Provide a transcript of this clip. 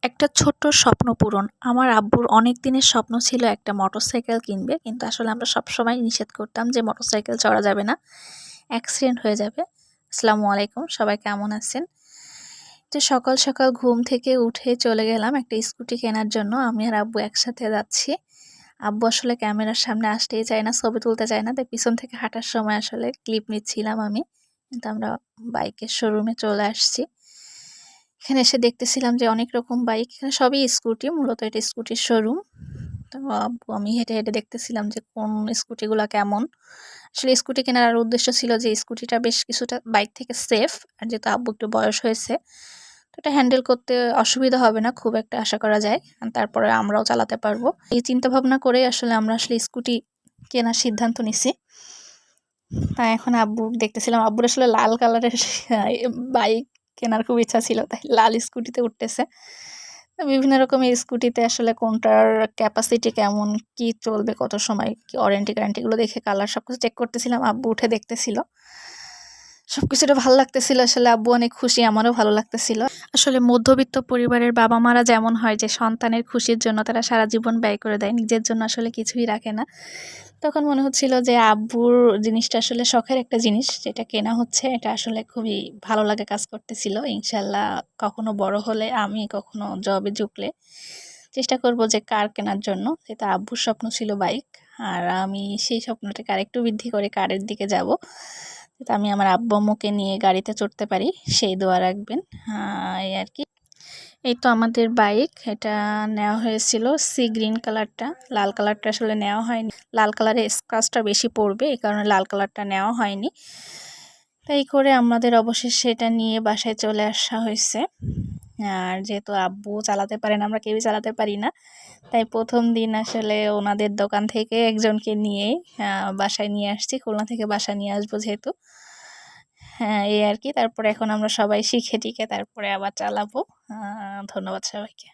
একটা ছোট্ট স্বপ্ন পূরণ। আমার আব্বুর অনেক দিনের স্বপ্ন ছিল একটা মোটরসাইকেল কিনবে। কিন্তু আসলে আমরা সবসময় নিষেধ করতাম যে মোটরসাইকেল চড়া যাবে না। অ্যাক্সিডেন্ট হয়ে যাবে। আসসালামু আলাইকুম। সবাই কেমন আছেন? তো সকাল, সকাল ঘুম থেকে উঠে চলে গেলাম একটা স্কুটি কেনার জন্য। আমি আর আব্বু একসাথে যাচ্ছি। আব্বু আসলে ক্যামেরার সামনে আসতেই চায় না, ছবি তুলতে চায় না। তাই পিছন থেকে হাঁটার সময় আসলে ক্লিপ নিচ্ছিলাম আমি। কিন্তু আমরা বাইকের শোরুমে চলে আসছি। এখানে এসে দেখতেছিলাম যে অনেক রকম বাইক, এখানে সবই স্কুটি, মূলত এটা স্কুটির শোরুম। তো আব্বু আমি হেঁটে, হেঁটে দেখতেছিলাম যে কোন স্কুটিগুলা কেমন। আসলে স্কুটি কেনার আর উদ্দেশ্য ছিল যে স্কুটিটা বেশ কিছুটা বাইক থেকে সেফ। আর যেহেতু আব্বু একটু বয়স হয়েছে, তো এটা হ্যান্ডেল করতে অসুবিধা হবে না খুব একটা আশা করা যায়। আর তারপরে আমরাও চালাতে পারবো। এই চিন্তা ভাবনা করে আসলে আমরা স্কুটি কেনার সিদ্ধান্ত নিছি। তাই এখন আব্বু দেখতেছিলাম, আব্বুর আসলে লাল কালারের বাইক কেনার খুব ইচ্ছা ছিল, তাই লাল স্কুটিতে উঠতেছে। তো বিভিন্ন রকমের স্কুটিতে আসলে কোনটার ক্যাপাসিটি কেমন, কি চলবে, কত সময়, কি ওয়ারেন্টি গ্যারান্টি এগুলো দেখে কালার সবকিছু চেক করতেছিলাম। আব্বু উঠে দেখতেছিল, সবকিছুটা ভালো লাগতেছিল। আসলে আব্বু অনেক খুশি, আমারও ভালো লাগতেছিল। আসলে মধ্যবিত্ত পরিবারের বাবা মারা যেমন হয় যে সন্তানের খুশির জন্য তারা সারা জীবন ব্যয় করে দেয়, নিজের জন্য আসলে কিছুই রাখে না। তখন মনে হচ্ছিল যে আব্বুর জিনিসটা আসলে শখের একটা জিনিস, যেটা কেনা হচ্ছে, এটা আসলে খুবই ভালো লাগে কাজ করতেছিল। ইনশাল্লাহ কখনো বড় হলে, আমি কখনো জবে ঢুকলে চেষ্টা করব যে কার কেনার জন্য। যেটা আব্বুর স্বপ্ন ছিল বাইক, আর আমি সেই স্বপ্নটাকে আরেকটু বৃদ্ধি করে কারের দিকে যাব, যাতে আমি আমার আব্বু আম্মুকে নিয়ে গাড়িতে চড়তে পারি, সেই দোয়া রাখবেন। এই আর কি। এই তো আমাদের বাইক, এটা নেওয়া হয়েছিল সি গ্রিন কালারটা, লাল কালারটা আসলে নেওয়া হয়নি। লাল কালারের স্ক্র্যাচটা বেশি পড়বে, এই কারণে লাল কালারটা নেওয়া হয়নি। তাই করে আমাদের অবশেষে এটা নিয়ে বাসায় চলে আসা হয়েছে। আর যেহেতু আব্বু চালাতে পারেন, আমরা কেউই চালাতে পারি না, তাই প্রথম দিন আসলে ওনাদের দোকান থেকে একজনকে নিয়েই বাসায় নিয়ে আসছি। খুলনা থেকে বাসায় নিয়ে আসবো যেহেতু। হ্যাঁ, এই আর কি। তারপরে এখন আমরা সবাই শিখে টিকে তারপরে আবার চালাবো। ধন্যবাদ সবাইকে।